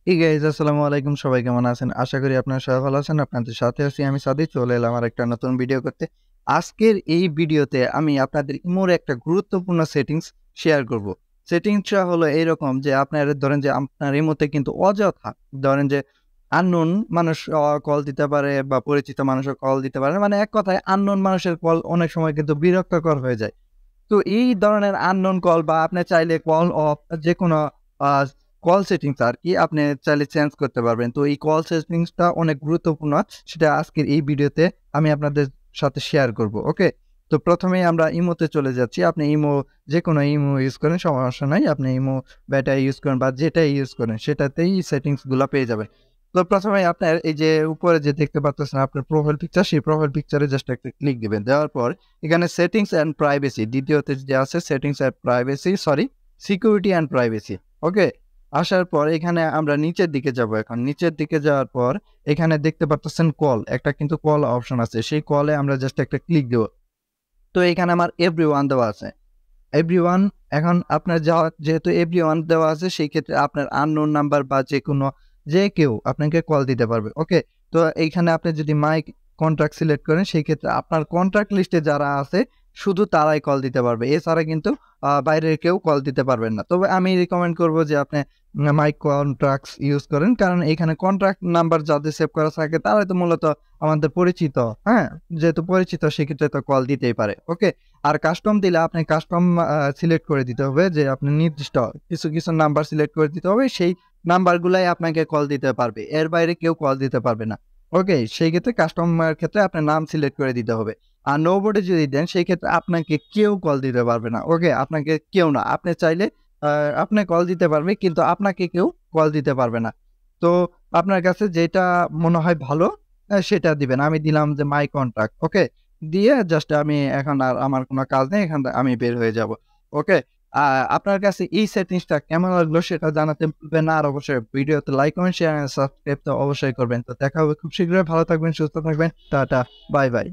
এই গাইজ আসসালামু আলাইকুম, সবাই কেমন আছেন? আশা করি আপনারা সবাই ভালো আছেন। আপনাদের সাথে আছি আমি সাদিক, চলে এলাম আর একটা নতুন ভিডিও করতে। আজকের এই ভিডিওতে আমি আপনাদের ইমোর একটা গুরুত্বপূর্ণ সেটিংস শেয়ার করব। সেটিংসটা হলো এইরকম যে আপনারা ধরেন যে আপনার ইমোতে কিন্তু অযথা ধরেন যে আননোন মানুষ কল দিতে পারে বা পরিচিত মানুষও কল দিতে পারে। মানে এক কথায় আননোন মানুষের কল অনেক সময় কিন্তু বিরক্তকর হয়ে যায়। তো এই ধরনের আননোন কল বা আপনি চাইলে কল অফ যেকোনো আ কল সেটিংস আরকি আপনি চাইলে চেঞ্জ করতে পারবেন। তো এই কল সেটিংসটা অনেক গুরুত্বপূর্ণ। সেটা আজকের এই ভিডিওতে আমি আপনাদের সাথে শেয়ার করব। ওকে? তো ১ম এই আমরা ইমোতে চলে যাচ্ছি। আপনি যেকোনো ইমো ইউজ করেন, সমস্যা নাই। আপনি ইমো বেটা ইউজ করেন বা যেটাই ইউজ করেন সেটাতেই সেটিংস গুলা পেয়ে যাবেন। তো ১ম এই আপনার এই যে উপরে যে দেখতে পাচ্তেছেন আপনার প্রোফাইল পিকচার, সেই প্রোফাইল পিকচারে জাস্ট একটা ক্লিক দিবেন। দেওয়ার পর এখানে সেটিংস অ্যান্ড প্রাইভেসি, দ্বিতীয়তে যে আছে settings and privacy, security and privacy. Okay? আসার পর এখানে আমরা নিচের দিকে যাব এখন। নিচের দিকে যাওয়ার পর এখানে দেখতে পারতেছেন কল, একটা কিন্তু কল অপশন আছে। সেই কলে আমরা জাস্ট একটা ক্লিক দেব। তো এখানে আমার এভরিওয়ান দেওয়া আছে। এভরিওয়ান, এখন আপনার যেহেতু এভরিওয়ান দেওয়া আছে সেই ক্ষেত্রে আপনার আননোন নাম্বার বা যে কেউ আপনাকে কল দিতে পারবে। ওকে? তো এইখানে আপনি যদি মাই কন্ট্যাক্ট সিলেক্ট করেন সেই ক্ষেত্রে আপনার কন্ট্যাক্ট লিস্টে যারা আছে শুধু তারাই কল দিতে পারবে। এছাড়া কিন্তু বাইরের কেউ কল দিতে পারবেন না। তবে আমি রিকমেন্ড করব যে আপনি মাই কন্ট্যাক্টস ইউজ করেন। কারণ এখানে কন্ট্যাক্ট নাম্বার যাদের সেভ করা থাকে তারাই তো মূলত আমাদের পরিচিত, হ্যাঁ? যেহেতু পরিচিত সেক্ষেত্রে তো কল দিতেই পারে। ওকে? আর কাস্টম দিলে আপনি কাস্টম সিলেক্ট করে দিতে হবে যে আপনি নির্দিষ্ট কিছু নাম্বার সিলেক্ট করে দিতে হবে। সেই নাম্বারগুলাই আপনাকে কল দিতে পারবে। এর বাইরে কেউ কল দিতে পারবে না। ওকে? সেই ক্ষেত্রে কাস্টমার ক্ষেত্রে আপনার নাম সিলেক্ট করে দিতে হবে। আর নো বডি যদি দেন সেই ক্ষেত্রে আপনাকে কেউ কল দিতে পারবে না। ওকে? আপনাকে কেউ না। আপনি চাইলে আ আপনি কল দিতে পারবে কিন্তু আপনাকে কেউ কল দিতে পারবে না। তো আপনার কাছে যেটা মনে হয় ভালো সেটা দিবেন। আমি দিলাম যে মাই কন্টাক্ট। ওকে? দিয়ে জাস্ট আমি এখন আর আমার কোনো কাজ নেই। এখান থেকে আমি বের হয়ে যাবো। ওকে? আ আপনার কাছে এই সেটিংসটা কেমন লাগলো সেটা জানাতে ভুলবেন না। আর অবশ্যই ভিডিওতে like, comment, share and subscribe তো অবশ্যই করবেন। তো দেখা হবে খুব শীঘ্রই। ভালো থাকবেন, সুস্থ থাকবেন। Tata, bye, by.